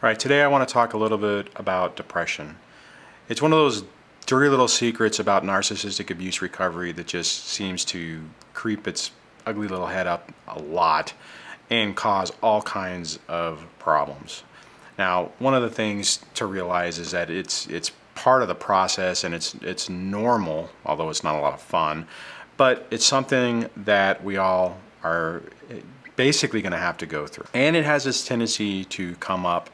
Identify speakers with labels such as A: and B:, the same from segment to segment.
A: All right, today I want to talk a little bit about depression. It's one of those dirty little secrets about narcissistic abuse recovery that just seems to creep its ugly little head up a lot and cause all kinds of problems. Now, one of the things to realize is that it's part of the process, and it's normal, although it's not a lot of fun, but it's something that we all are basically going to have to go through. And it has this tendency to come up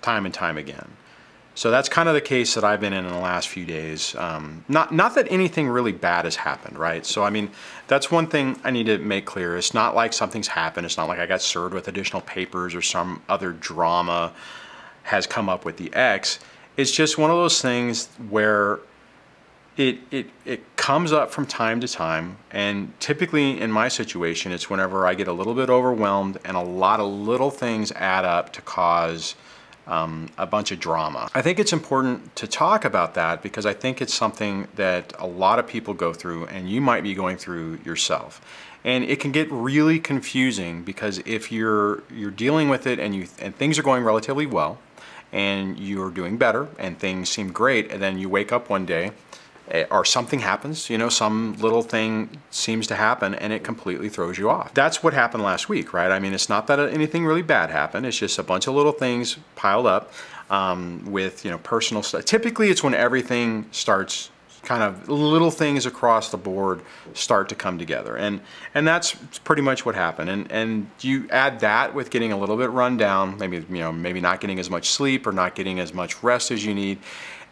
A: time and time again. So that's kind of the case that I've been in the last few days. Not that anything really bad has happened, right? So I mean, that's one thing I need to make clear. It's not like something's happened. It's not like I got served with additional papers or some other drama has come up with the ex. It's just one of those things where it comes up from time to time, and typically in my situation, it's whenever I get a little bit overwhelmed and a lot of little things add up to cause a bunch of drama. I think it's important to talk about that because I think it's something that a lot of people go through, and you might be going through yourself. And it can get really confusing because if you're dealing with it and things are going relatively well and you're doing better and things seem great, and then you wake up one day or something happens, some little thing seems to happen and it completely throws you off. That's what happened last week, right? I mean, it's not that anything really bad happened. It's just a bunch of little things piled up with, personal stuff. Typically, it's when everything starts, kind of little things across the board start to come together. And that's pretty much what happened. And you add that with getting a little bit run down, maybe not getting as much sleep or not getting as much rest as you need.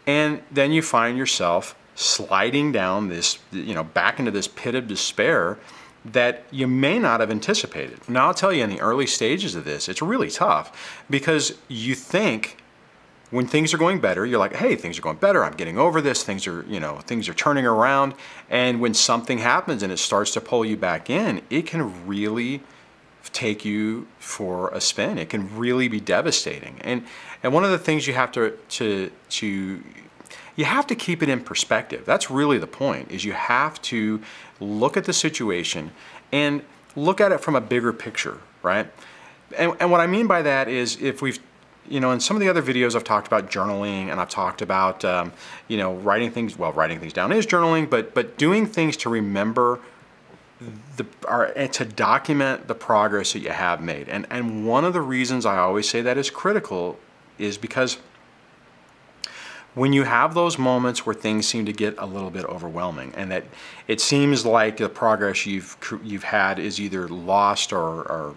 A: And then you find yourself sliding down this, back into this pit of despair that you may not have anticipated. Now, I'll tell you, in the early stages of this, it's really tough because you think when things are going better, you're like, hey, things are going better. I'm getting over this. Things are turning around. And when something happens and it starts to pull you back in, it can really take you for a spin. It can really be devastating. And one of the things you have you have to keep it in perspective. That's really the point, is you have to look at the situation and look at it from a bigger picture, right? And what I mean by that is if we've, in some of the other videos I've talked about journaling, and I've talked about, writing things down is journaling, but doing things to remember to document the progress that you have made. And one of the reasons I always say that is critical is because when you have those moments where things seem to get a little bit overwhelming and that it seems like the progress you've had is either lost or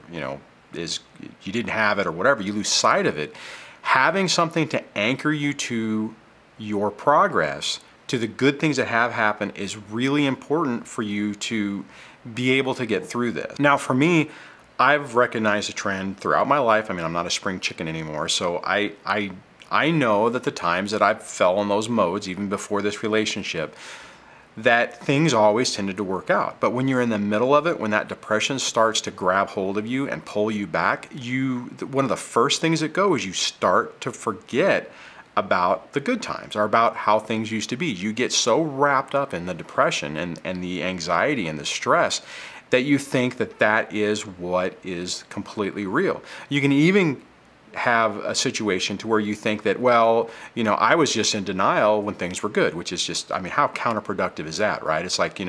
A: is you didn't have it or whatever, you lose sight of it, having something to anchor you to your progress, to the good things that have happened, is really important for you to be able to get through this. Now, for me, I've recognized a trend throughout my life. I mean, I'm not a spring chicken anymore, so I know that the times that I fell in those modes, even before this relationship, that things always tended to work out. But when you're in the middle of it, when that depression starts to grab hold of you and pull you back, one of the first things that go is you start to forget about the good times or about how things used to be. You get so wrapped up in the depression and the anxiety and the stress that you think that is what is completely real. You can even have a situation to where you think that, well, I was just in denial when things were good, which is just, I mean, how counterproductive is that, right? It's like,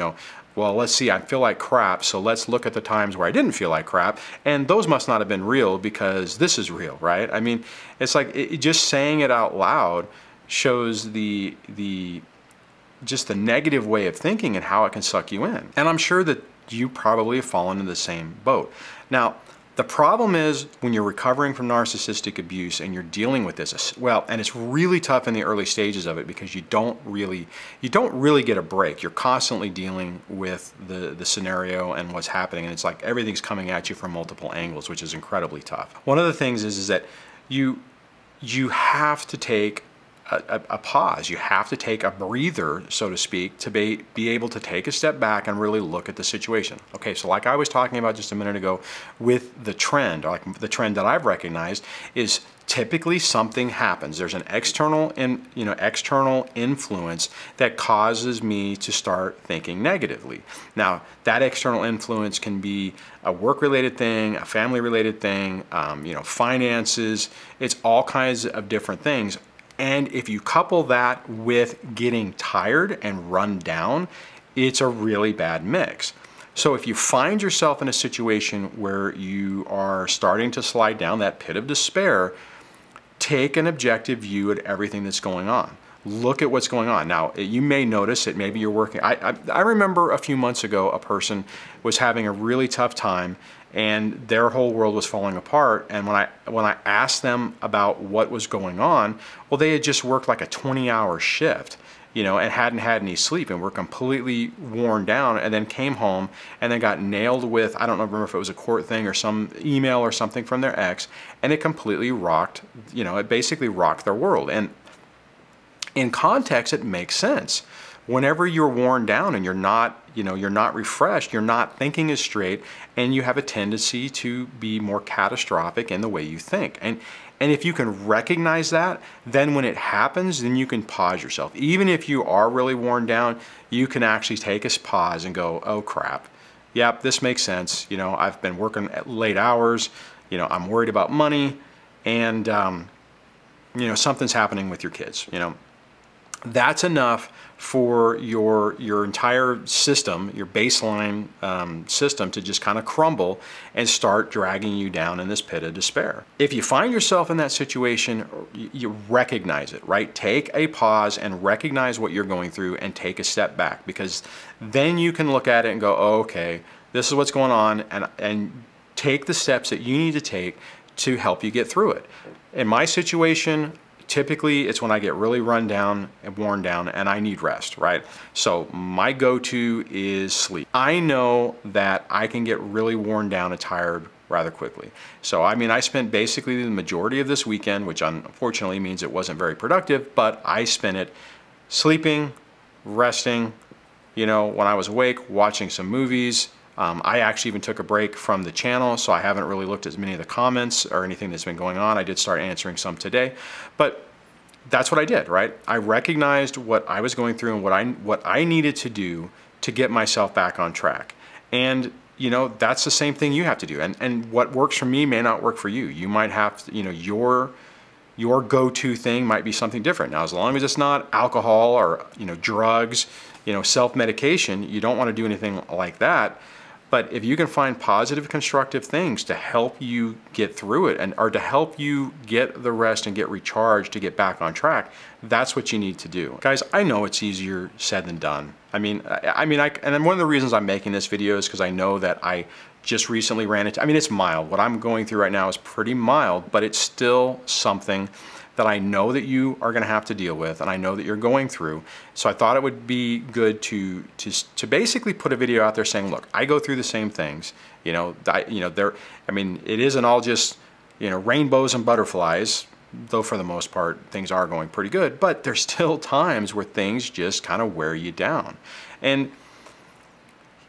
A: well, let's see, I feel like crap, so let's look at the times where I didn't feel like crap, and those must not have been real because this is real, right? I mean, it's like just saying it out loud shows just the negative way of thinking and how it can suck you in. And I'm sure that you probably have fallen into the same boat. Now, the problem is when you're recovering from narcissistic abuse and you're dealing with this, well, and it's really tough in the early stages of it because you don't really get a break. You're constantly dealing with the scenario and what's happening, and it's like everything's coming at you from multiple angles, which is incredibly tough. One of the things is that you have to take a pause. You have to take a breather, so to speak, to be able to take a step back and really look at the situation. Okay, so like I was talking about just a minute ago with the trend, or like the trend that I've recognized is typically something happens. There's an external influence that causes me to start thinking negatively. Now, that external influence can be a work-related thing, a family-related thing, finances. It's all kinds of different things. And if you couple that with getting tired and run down, it's a really bad mix. So if you find yourself in a situation where you are starting to slide down that pit of despair, take an objective view at everything that's going on. Look at what's going on. Now, you may notice that maybe you're working. I remember a few months ago, a person was having a really tough time and their whole world was falling apart. And when I asked them about what was going on, well, they had just worked like a 20-hour shift, and hadn't had any sleep and were completely worn down, and then came home and then got nailed with, I don't remember if it was a court thing or some email or something from their ex, and it completely rocked, it basically rocked their world. And in context, it makes sense. Whenever you're worn down and you're not refreshed, you're not thinking as straight, and you have a tendency to be more catastrophic in the way you think. And if you can recognize that, then when it happens, then you can pause yourself. Even if you are really worn down, you can actually take a pause and go, oh crap, yep, this makes sense. I've been working at late hours, I'm worried about money, and something's happening with your kids, That's enough for your entire system, your baseline system, to just kind of crumble and start dragging you down in this pit of despair. If you find yourself in that situation, you recognize it, right? Take a pause and recognize what you're going through and take a step back, because then you can look at it and go, oh, okay, this is what's going on, and take the steps that you need to take to help you get through it. In my situation, typically it's when I get really run down and worn down and I need rest, right? So my go-to is sleep. I know that I can get really worn down and tired rather quickly. So I spent basically the majority of this weekend, which unfortunately means it wasn't very productive, but I spent it sleeping, resting, when I was awake, watching some movies. I actually even took a break from the channel, so I haven't really looked at as many of the comments or anything that's been going on. I did start answering some today, but that's what I did, right? I recognized what I was going through and what I needed to do to get myself back on track. And that's the same thing you have to do. And what works for me may not work for you. You might have to, your go-to thing might be something different. Now, as long as it's not alcohol or drugs, self-medication, you don't want to do anything like that. But if you can find positive, constructive things to help you get through it, or to help you get the rest and get recharged to get back on track, that's what you need to do. Guys, I know it's easier said than done. And then one of the reasons I'm making this video is because I know that I just recently ran into, it's mild. What I'm going through right now is pretty mild, but it's still something that I know that you are going to have to deal with, and I know that you're going through. So I thought it would be good to basically put a video out there saying, look, I go through the same things. It isn't all just rainbows and butterflies, though for the most part things are going pretty good. But there's still times where things just kind of wear you down, and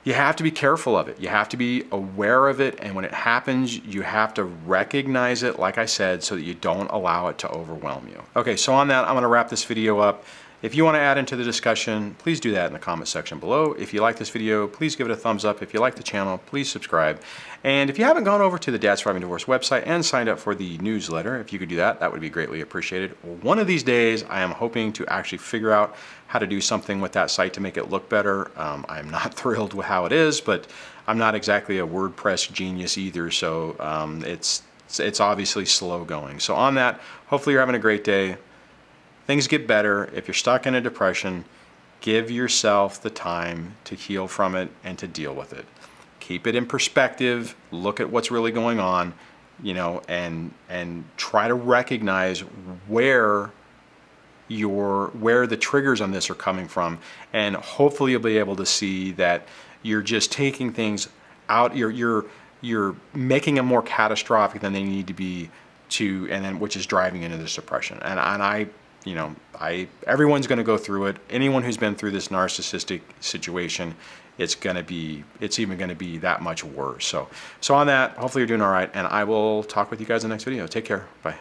A: you have to be careful of it. You have to be aware of it, and when it happens, you have to recognize it, like I said, so that you don't allow it to overwhelm you. Okay, so on that, I'm gonna wrap this video up. If you want to add into the discussion, please do that in the comment section below. If you like this video, please give it a thumbs up. If you like the channel, please subscribe. And if you haven't gone over to the Dad Surviving Divorce website and signed up for the newsletter, if you could do that, that would be greatly appreciated. One of these days, I am hoping to actually figure out how to do something with that site to make it look better. I'm not thrilled with how it is, but I'm not exactly a WordPress genius either, so it's obviously slow going. So on that, hopefully you're having a great day. Things get better. If you're stuck in a depression, give yourself the time to heal from it and to deal with it. Keep it in perspective, look at what's really going on, and try to recognize where the triggers on this are coming from, and hopefully you'll be able to see that you're just taking things out, you're making them more catastrophic than they need to be, which is driving into this depression. And you know, everyone's going to go through it. Anyone who's been through this narcissistic situation, it's even going to be that much worse. So on that, hopefully you're doing all right, and I will talk with you guys in the next video. Take care. Bye.